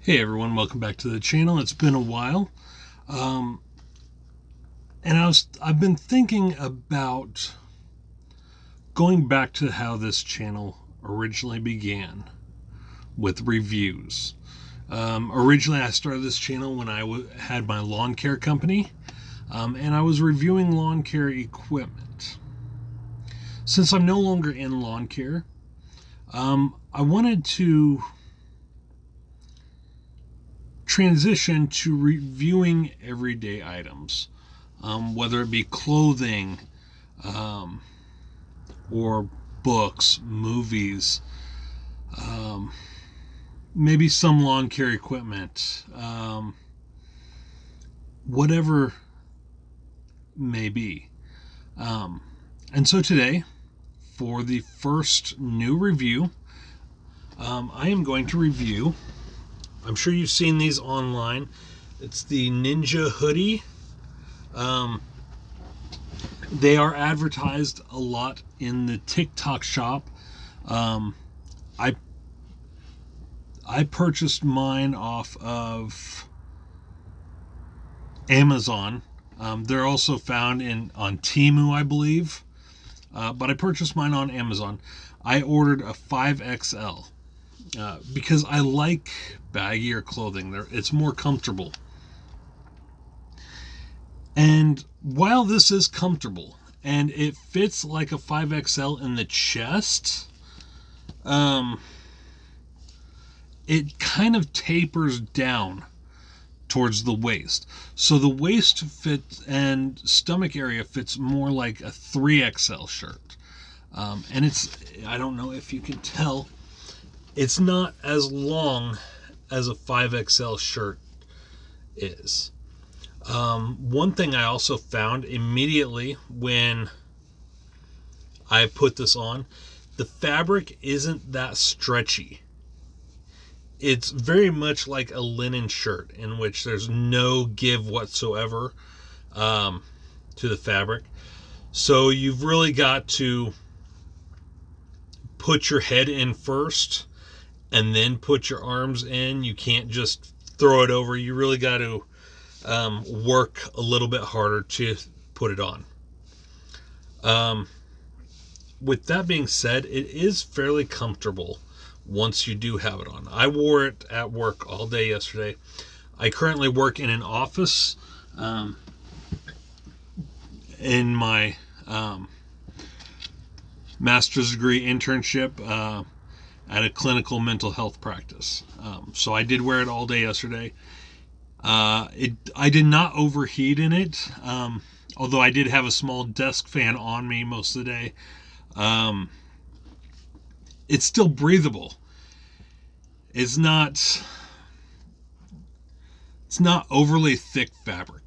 Hey everyone, welcome back to the channel. It's been a while. Um, and I've been thinking about going back to how this channel originally began with reviews. Originally I started this channel when I had my lawn care company, and I was reviewing lawn care equipment. Since I'm no longer in lawn care, I wanted to transition to reviewing everyday items, whether it be clothing, um, or books, movies, um, maybe some lawn care equipment, whatever may be. Um, and so today, for the first new review, I am going to review, I'm sure you've seen these online, it's the Ninja Hoodie. They are advertised a lot in the TikTok shop. Um, I I purchased mine off of Amazon. They're also found on Temu, I believe. But I purchased mine on Amazon. I ordered a 5XL because I like baggier clothing. It's more comfortable. And while this is comfortable and it fits like a 5XL in the chest, it kind of tapers down towards the waist. So the waist fits and stomach area fits more like a 3XL shirt. And I don't know if you can tell, it's not as long as a 5XL shirt is. One thing I also found immediately when I put this on, the fabric isn't that stretchy. It's very much like a linen shirt in which there's no give whatsoever to the fabric. So you've really got to put your head in first and then put your arms in. You can't just throw it over. You really got to work a little bit harder to put it on. With that being said, it is fairly comfortable once you do have it on. I wore it at work all day yesterday. I currently work in an office in my master's degree internship at a clinical mental health practice. So I did wear it all day yesterday. I did not overheat in it, although I did have a small desk fan on me most of the day. It's still breathable. It's not overly thick fabric.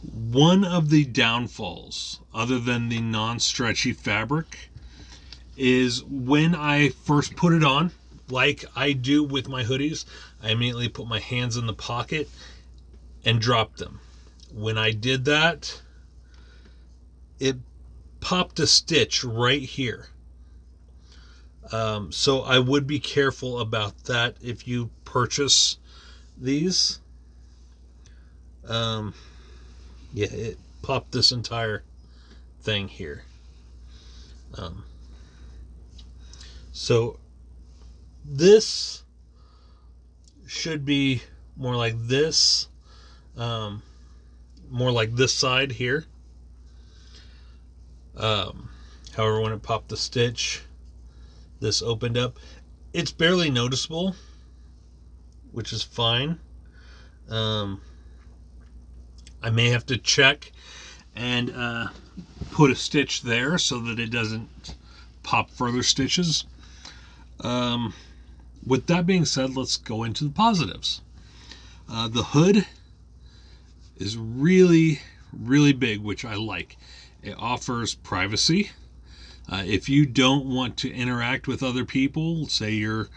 One of the downfalls, other than the non-stretchy fabric, is when I first put it on, like I do with my hoodies, I immediately put my hands in the pocket and drop them. When I did that, it popped a stitch right here. So I would be careful about that if you purchase these. It popped this entire thing here. So this should be more like this, more like this side here. However, when it popped the stitch, this opened up. It's barely noticeable, which is fine. I may have to check and put a stitch there so that it doesn't pop further stitches. With that being said, let's go into the positives. The hood is really, really big, which I like. It offers privacy. If you don't want to interact with other people, say you're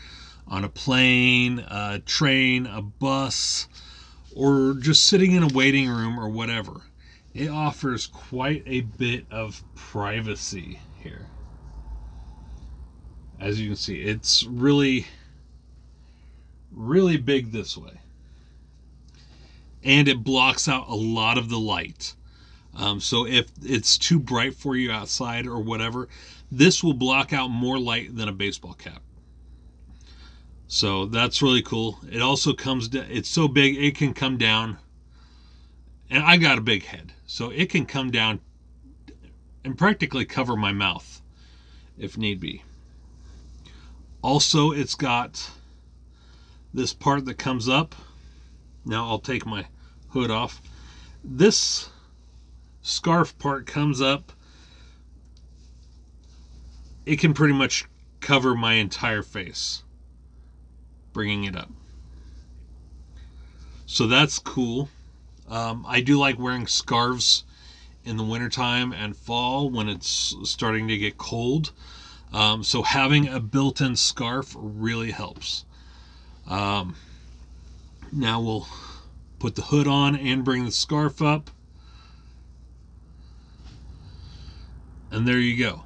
on a plane, a train, a bus, or just sitting in a waiting room or whatever, it offers quite a bit of privacy here. As you can see, it's really, really big this way. And it blocks out a lot of the light. So if it's too bright for you outside or whatever, this will block out more light than a baseball cap. So that's really cool. It also comes down, it's so big it can come down, and I got a big head, so it can come down and practically cover my mouth if need be. Also, it's got this part that comes up. Now I'll take my hood off. This scarf part comes up. It can pretty much cover my entire face, bringing it up. So that's cool. I do like wearing scarves in the wintertime and fall when it's starting to get cold. So having a built-in scarf really helps. Now we'll put the hood on and bring the scarf up. And there you go.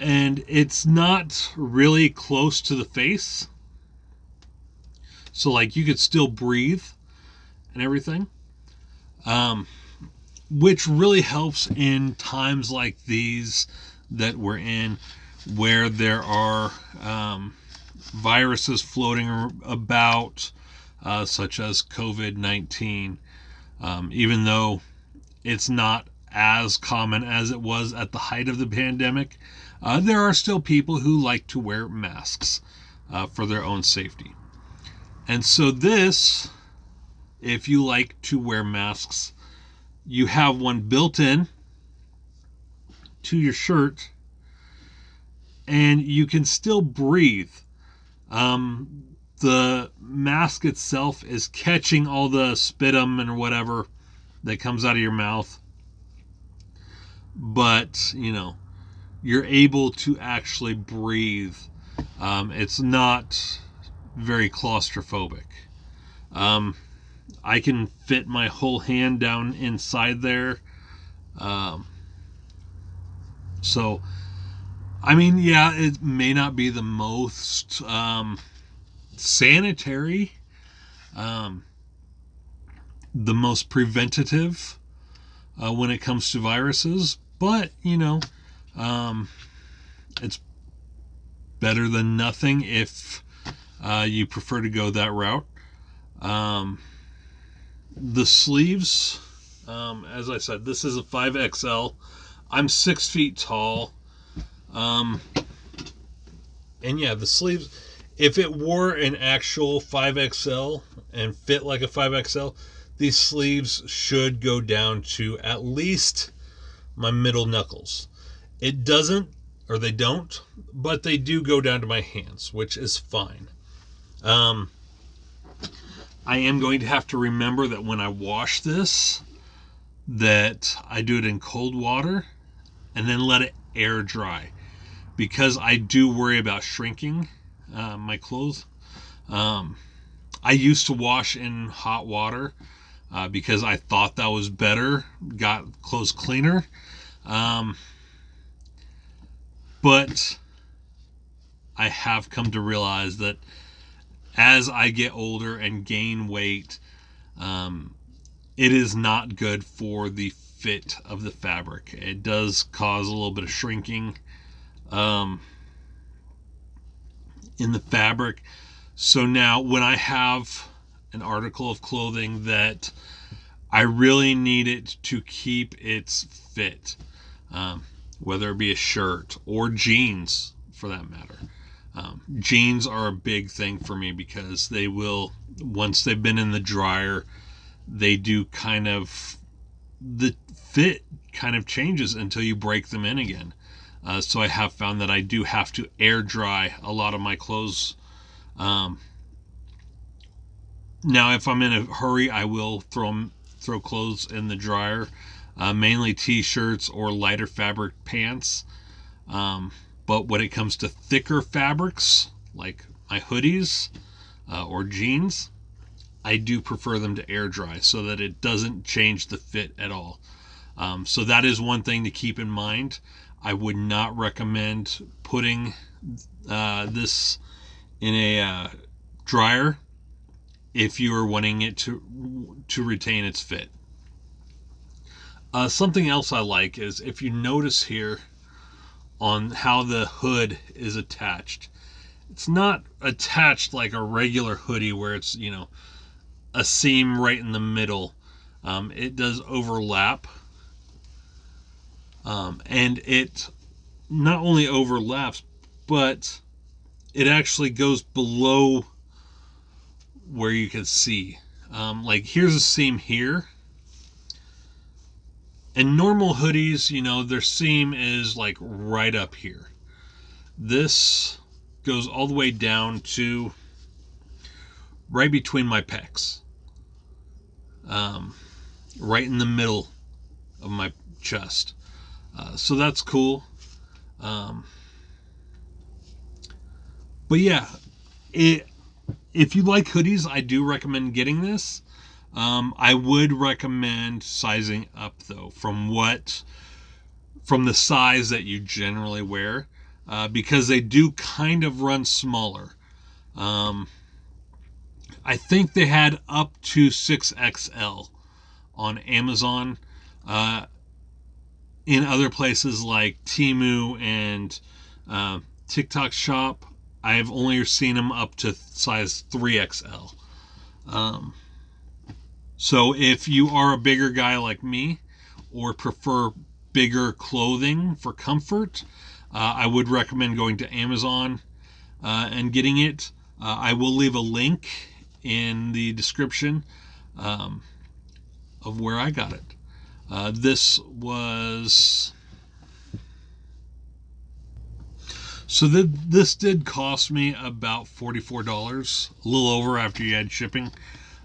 And it's not really close to the face. So like you could still breathe and everything. Which really helps in times like these that we're in, where there are viruses floating about, such as COVID-19. Even though it's not as common as it was at the height of the pandemic, there are still people who like to wear masks for their own safety. And so this, if you like to wear masks, you have one built in to your shirt, and you can still breathe. The mask itself is catching all the sputum and whatever that comes out of your mouth, but you're able to actually breathe. It's not very claustrophobic. I can fit my whole hand down inside there. So, I mean, yeah, it may not be the most sanitary, the most preventative when it comes to viruses, but, it's better than nothing if you prefer to go that route. The sleeves, as I said, this is a 5XL. I'm 6 feet tall. And yeah, the sleeves, if it were an actual 5XL and fit like a 5XL, these sleeves should go down to at least my middle knuckles. It doesn't, or they don't, but they do go down to my hands, which is fine. I am going to have to remember that when I wash this, that I do it in cold water and then let it air dry, because I do worry about shrinking my clothes. I used to wash in hot water because I thought that was better, got clothes cleaner. But I have come to realize that as I get older and gain weight, it is not good for the fit of the fabric. It does cause a little bit of shrinking in the fabric. So now when I have an article of clothing that I really need it to keep its fit, whether it be a shirt or jeans for that matter. Jeans are a big thing for me because they will, once they've been in the dryer, they do the fit kind of changes until you break them in again. So I have found that I do have to air dry a lot of my clothes. Now, if I'm in a hurry, I will throw clothes in the dryer, mainly t-shirts or lighter fabric pants. But when it comes to thicker fabrics, like my hoodies or jeans, I do prefer them to air dry so that it doesn't change the fit at all. So that is one thing to keep in mind. I would not recommend putting this in a dryer if you are wanting it to retain its fit. Something else I like is if you notice here on how the hood is attached. It's not attached like a regular hoodie where it's, a seam right in the middle. It does overlap. And it not only overlaps, but it actually goes below where you can see. Like here's a seam here. And normal hoodies, their seam is like right up here. This goes all the way down to right between my pecs. Right in the middle of my chest. So that's cool. But yeah, if you like hoodies, I do recommend getting this. I would recommend sizing up though from the size that you generally wear, because they do kind of run smaller. I think they had up to 6XL on Amazon. In other places like Temu and TikTok Shop, I've only seen them up to size 3XL. So if you are a bigger guy like me or prefer bigger clothing for comfort, I would recommend going to Amazon and getting it. I will leave a link in the description of where I got it. This was... So this did cost me about $44, a little over after you add shipping.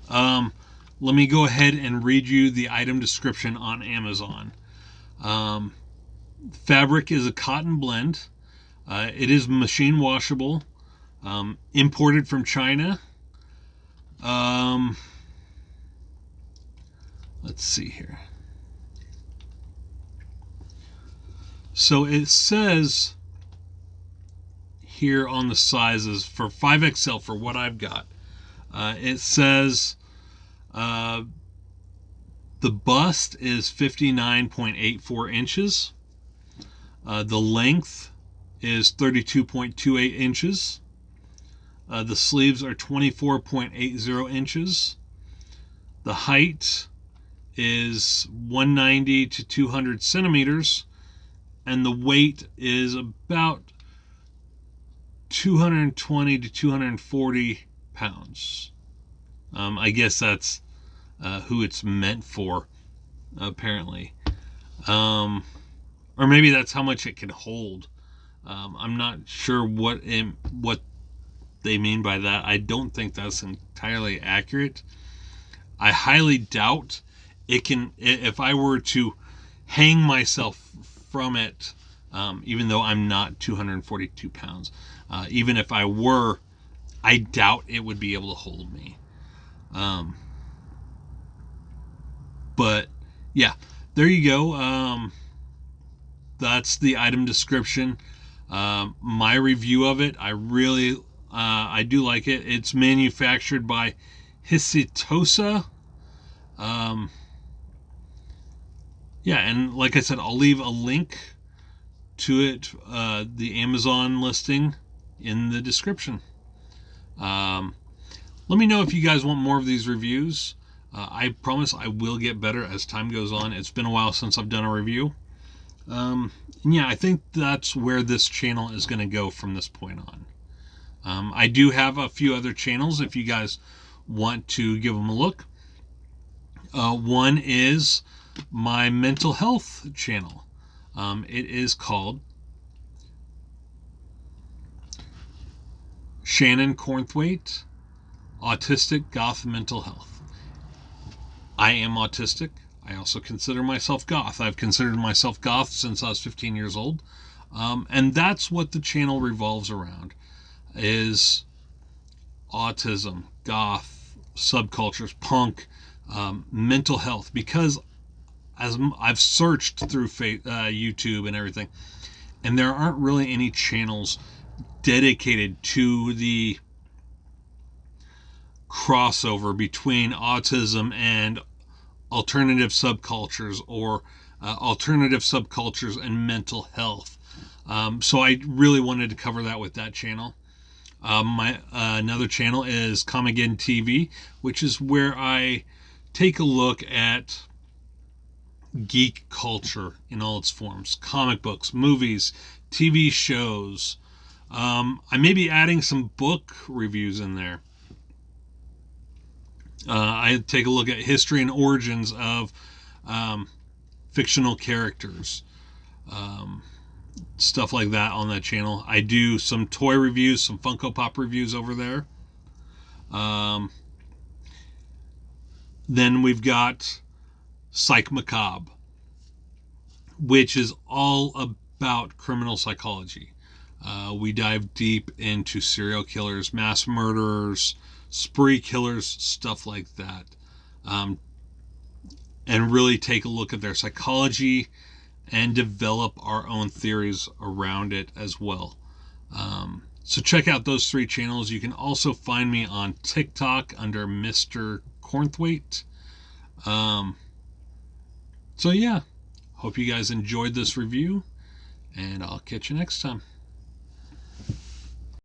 Let me go ahead and read you the item description on Amazon. Fabric is a cotton blend. It is machine washable. Imported from China. Let's see here. So it says here on the sizes for 5XL for what I've got. It says the bust is 59.84 inches. The length is 32.28 inches. The sleeves are 24.80 inches. The height is 190 to 200 centimeters. And the weight is about 220 to 240 pounds. I guess that's who it's meant for, apparently. Or maybe that's how much it can hold. I'm not sure what they mean by that. I don't think that's entirely accurate. I highly doubt it can, if I were to hang myself from it, even though I'm not 242 pounds, even if I were, I doubt it would be able to hold me. But yeah, there you go. That's the item description. My review of it, I do like it. It's manufactured by HISITOSA. Yeah, and like I said, I'll leave a link to it, the Amazon listing, in the description. Let me know if you guys want more of these reviews. I promise I will get better as time goes on. It's been a while since I've done a review. And yeah, I think that's where this channel is going to go from this point on. I do have a few other channels if you guys want to give them a look. One is my mental health channel. It is called Shannon Cornthwaite, Autistic Goth Mental Health. I am autistic. I also consider myself goth. I've considered myself goth since I was 15 years old. And that's what the channel revolves around, is autism, goth, subcultures, punk, mental health. Because as I've searched through YouTube and everything, and there aren't really any channels dedicated to the crossover between autism and alternative subcultures, or alternative subcultures and mental health. So I really wanted to cover that with that channel. My another channel is Comic-Again TV, which is where I take a look at geek culture in all its forms: comic books, movies, TV shows. I may be adding some book reviews in there. I take a look at history and origins of um, fictional characters, um, stuff like that on that channel. I do some toy reviews, some Funko Pop reviews over there. Um, then we've got Psych Macabre, which is all about criminal psychology. We dive deep into serial killers, mass murderers, spree killers, stuff like that, um, and really take a look at their psychology and develop our own theories around it as well. So check out those 3 channels. You can also find me on TikTok under Mr. Cornthwaite. So yeah, hope you guys enjoyed this review, and I'll catch you next time.